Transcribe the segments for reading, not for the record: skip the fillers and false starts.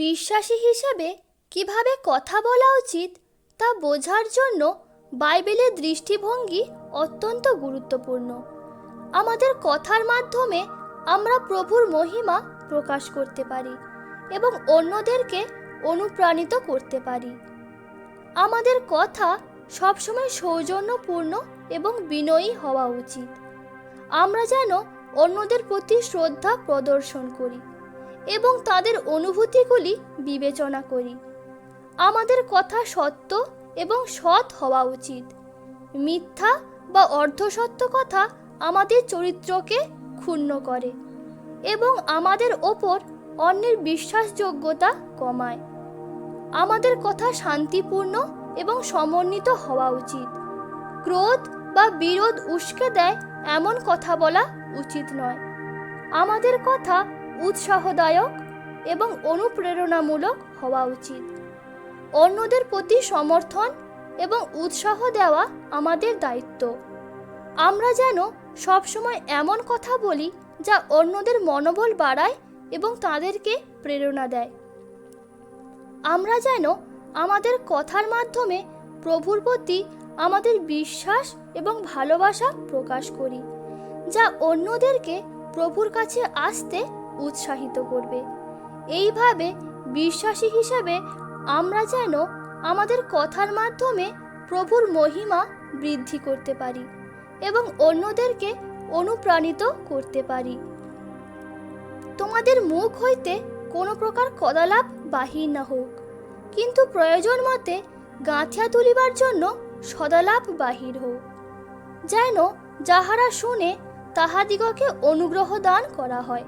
বিশ্বাসী হিসেবে কিভাবে কথা বলা উচিত তা বোঝার জন্য বাইবেলের দৃষ্টিভঙ্গি অত্যন্ত গুরুত্বপূর্ণ। আমাদের কথার মাধ্যমে আমরা প্রভুর মহিমা প্রকাশ করতে পারি এবং অন্যদেরকে অনুপ্রাণিত করতে পারি। আমাদের কথা সবসময় সৌজন্যপূর্ণ এবং বিনয়ী হওয়া উচিত। আমরা যেন অন্যদের প্রতি শ্রদ্ধা প্রদর্শন করি এবং তাদের অনুভূতিগুলি বিবেচনা করি। আমাদের কথা সত্য এবং সৎ হওয়া উচিত। মিথ্যা বা অর্ধসত্য কথা আমাদের চরিত্রকে ক্ষুণ্ণ করে এবং আমাদের ওপর অন্যের বিশ্বাসযোগ্যতা কমায়। আমাদের কথা শান্তিপূর্ণ এবং সমন্বিত হওয়া উচিত। ক্রোধ বা বিরোধ উস্কে দেয় এমন কথা বলা উচিত নয়। আমাদের কথা উৎসাহদায়ক এবং অনুপ্রেরণামূলক হওয়া উচিত। অন্যদের প্রতি সমর্থন এবং উৎসাহ দেওয়া আমাদের দায়িত্ব। আমরা যেন সবসময় এমন কথা বলি যা অন্যদের মনোবল বাড়ায় এবং তাদেরকে প্রেরণা দেয়। আমরা যেন আমাদের কথার মাধ্যমে প্রভুর প্রতি আমাদের বিশ্বাস এবং ভালোবাসা প্রকাশ করি, যা অন্যদেরকে প্রভুর কাছে আসতে উৎসাহিত করবে। এইভাবে বিশ্বাসী হিসেবে আমরা যেন আমাদের কথার মাধ্যমে প্রভুর মহিমা বৃদ্ধি করতে পারি এবং অন্যদেরকে অনুপ্রাণিত করতে পারি। তোমাদের মুখ হইতে কোনো প্রকার কদালাপ বাহির না হোক, কিন্তু প্রয়োজন মতে গাঁথিয়া তুলিবার জন্য সদালাপ বাহির হোক, যেন যাহারা শুনে তাহাদিগকে অনুগ্রহ দান করা হয়।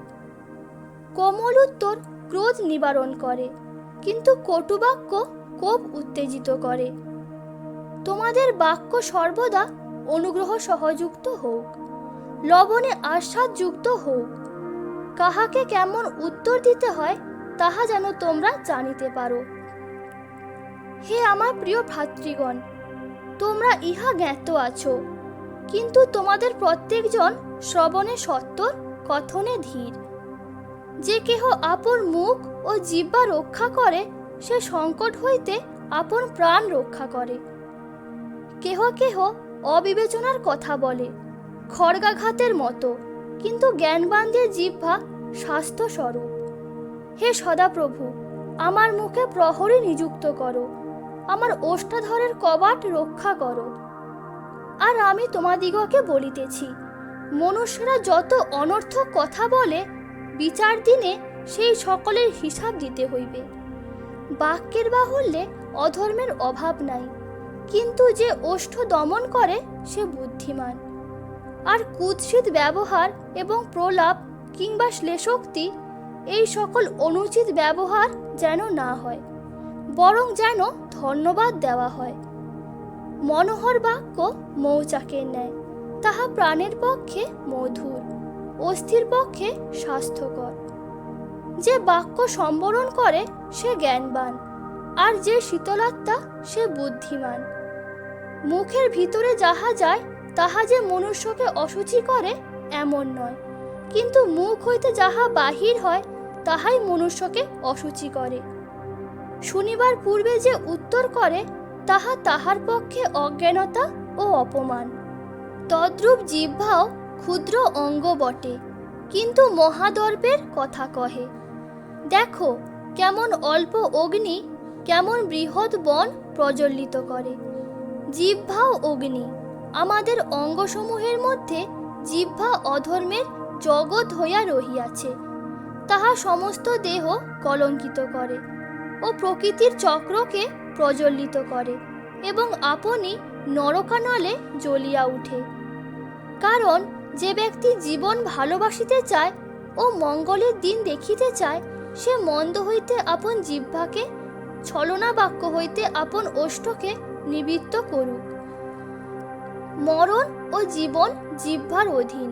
কোমল উত্তর ক্রোধ নিবারণ করে, কিন্তু কটুবাক্য কোপ উত্তেজিত করে। তোমাদের বাক্য সর্বদা অনুগ্রহ সহযুক্ত হোক, লবণে আস্বাদযুক্ত হোক। কাহাকে কেমন উত্তর দিতে হয় তাহা যেন তোমরা জানিতে পারো। হে আমার প্রিয় ভ্রাতৃগণ, তোমরা ইহা জ্ঞাত আছো, কিন্তু তোমাদের প্রত্যেকজন শ্রবণে সত্বর, কথনে ধীর। যে কেহ আপন মুখ ও জিহ্বা রক্ষা করে, সে সংকট হইতে আপন প্রাণ রক্ষা করে। কেহ কেহ অবিবেচনার কথা বলে, খড়গাঘাতের মতো, কিন্তু জ্ঞানবানদের জিহ্বা স্বাস্থ্য স্বরূপ। হে সদাপ্রভু, আমার মুখে প্রহরী নিযুক্ত করো, আমার ওষ্ঠাধরের কবাট রক্ষা করো। আর আমি তোমাদিগকে বলিতেছি, মনুষ্যরা যত অনর্থক কথা বলে, বিচার দিনে সেই সকলের হিসাব দিতে হইবে। বাক্যের বাহুল্যে অধর্মের অভাব নাই, কিন্তু যে ওষ্ঠ দমন করে সে বুদ্ধিমান। আর কুৎসিত ব্যবহার এবং প্রলাপ কিংবা শ্লেষোক্তি, এই সকল অনুচিত ব্যবহার যেন না হয়, বরং যেন ধন্যবাদ দেওয়া হয়। মনোহর বাক্য মৌচাকের ন্যায়, তাহা প্রাণের পক্ষে মধুর, অস্থির পক্ষে স্বাস্থ্যকর। যে বাক্য সম্বরণ করে সে জ্ঞানবান, আর যে শীতলাত্মা সে বুদ্ধিমান। মুখের ভিতরে যাহা যায় তাহা যে মনুষ্যকে অশুচি করে এমন নয়, কিন্তু মুখ হইতে যাহা বাহির হয় তাহাই মনুষ্যকে অশুচি করে। শুনিবার পূর্বে যে উত্তর করে তাহা তাহার পক্ষে অজ্ঞানতা ও অপমান। তদ্রূপ জিহ্বাও ক্ষুদ্র অঙ্গ বটে, কিন্তু মহাদর্পের কথা কহে। দেখো কেমন অল্প অগ্নি কেমন বৃহৎ বন প্রজ্বলিত করে। জিহ্বাও অগ্নি। আমাদের অঙ্গসমূহের মধ্যে জিহ্বা অধর্মের জগৎ হইয়া রহিয়াছে, তাহা সমস্ত দেহ কলঙ্কিত করে ও প্রকৃতির চক্রকে প্রজ্বলিত করে এবং আপনি নরকানলে জ্বলিয়া উঠে। কারণ যে ব্যক্তি জীবন ভালোবাসিতে চায় ও মঙ্গলের দিন দেখিতে চায়, সে মন্দ হইতে আপন জিহ্বাকে, ছলনা বাক্য হইতে আপন ওষ্ঠকে নিবৃত্ত করুক। মরণ ও জীবন জিহ্বার অধীন।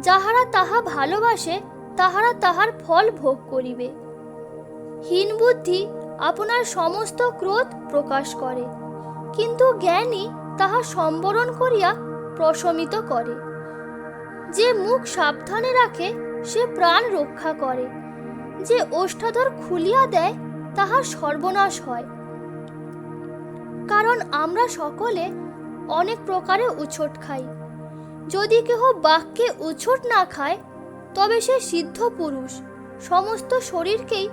যাহারা তাহা ভালোবাসে তাহারা তাহার ফল ভোগ করিবে। হীন বুদ্ধি আপনার সমস্ত ক্রোধ প্রকাশ করে, কিন্তু জ্ঞানী তাহা সম্বরণ করিয়া প্রশমিত করে। যে মুখ সাবধানে রাখে সে প্রাণ রক্ষা করে, যে ওষ্ঠাধর খুলিয়া দেয় তাহার সর্বনাশ হয়। কারণ আমরা সকলে অনেক প্রকারে উছট খাই। যদি কেহ বাক্যে উছট না খায়, তবে সে সিদ্ধ পুরুষ, সমস্ত শরীরকেই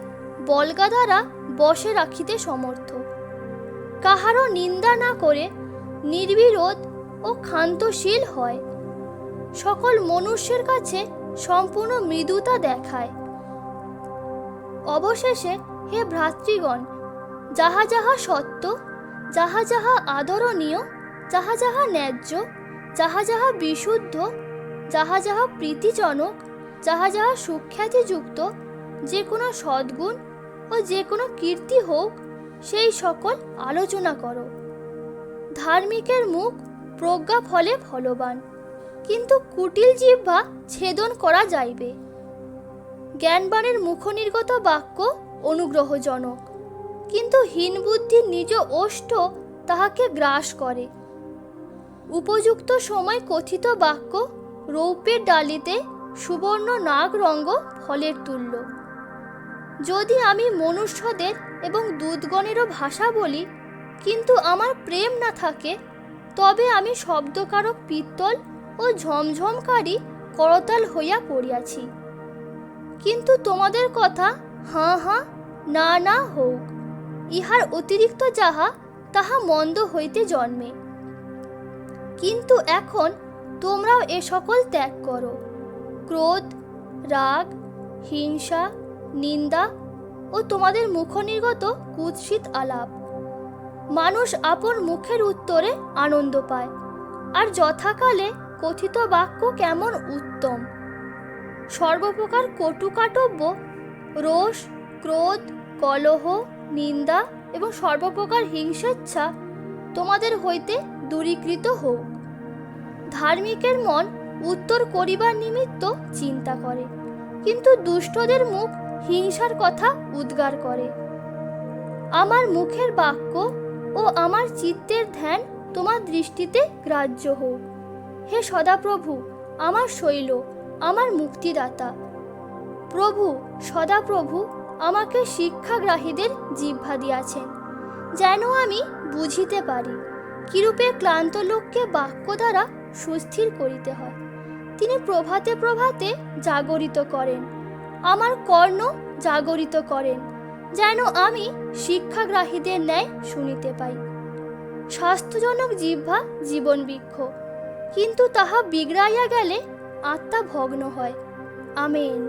বল্গা দ্বারা বশে রাখিতে সমর্থ। কাহারও নিন্দা না করে নির্বিরোধ ও ক্ষান্তশীল হয়। সকল মনুষ্যের কাছে সম্পূর্ণ মৃদুতা দেখায়। অবশেষে হে ভ্রাতৃগণ, যাহা যাহা সত্য, যাহা যাহা আদরণীয়, যাহা যাহা ন্যায্য, যাহা যাহা বিশুদ্ধ, যাহা যাহা প্রীতিজনক, যাহা যাহা সুখ্যাতিযুক্ত, যে কোনো সদ্গুণ ও যে কোনো কীর্তি হোক, সেই সকল আলোচনা করো। ধার্মিকের মুখ প্রজ্ঞা ফলে ফলবান, কিন্তু কুটিল জিহ্বা ছেদন করা যাইবে। জ্ঞানবানের মুখনির্গত বাক্য অনুগ্রহজনক, কিন্তু হীনবুদ্ধির নিজ ওষ্ঠ তাহাকে গ্রাস করে। উপযুক্ত সময় কথিত বাক্য রৌপ্যের ডালিতে সুবর্ণ নাগরঙ্গ ফলের তুল্য। যদি আমি মনুষ্যদের এবং দূতগণেরও ভাষা বলি, কিন্তু আমার প্রেম না থাকে, তবে আমি শব্দকারক পিত্তল ও ঝমঝমকারী করতাল হইয়া পড়িয়াছি। কিন্তু তোমাদের কথা হাঁ হাঁ না না হোক, ইহার অতিরিক্ত যাহা তাহা মন্দ হইতে জন্মে। কিন্তু এখন তোমরাও এ সকল ত্যাগ করো। ক্রোধ, রাগ, হিংসা, নিন্দা ও তোমাদের মুখনির্গত কুৎসিত আলাপ। মানুষ আপন মুখের উত্তরে আনন্দ পায়, আর যথাকালে কথিত বাক্য কেমন উত্তম। সর্বপ্রকার কটুকাটব্য, রোষ, ক্রোধ, কলহ, নিন্দা এবং সর্বপ্রকার হিংসেচ্ছা তোমাদের হইতে দূরীকৃত হোক। ধার্মিকের মন উত্তর করিবার নিমিত্ত চিন্তা করে, কিন্তু দুষ্টদের মুখ হিংসার কথা উদ্গার করে। আমার মুখের বাক্য ও আমার চিত্তের ধ্যান তোমার দৃষ্টিতে গ্রাহ্য হোক। হে সদাপ্রভু, আমার শৈল, আমার মুক্তিদাতা। প্রভু, সদাপ্রভু আমাকে শিক্ষাগ্রাহীদের জিহ্বা দিয়াছেন, যেন আমি বুঝিতে পারি কিরূপে ক্লান্ত লোককে বাক্য দ্বারা সুস্থির করিতে হয়। তিনি প্রভাতে প্রভাতে জাগরিত করেন, আমার কর্ণ জাগরিত করেন, যেন আমি শিক্ষাগ্রাহীদের ন্যায় শুনিতে পাই। স্বাস্থ্যজনক জিহ্বা জীবন বৃক্ষ, কিন্তু তাহা বিগড়াইয়া গেলে আত্মা ভগ্ন হয়। আমেন।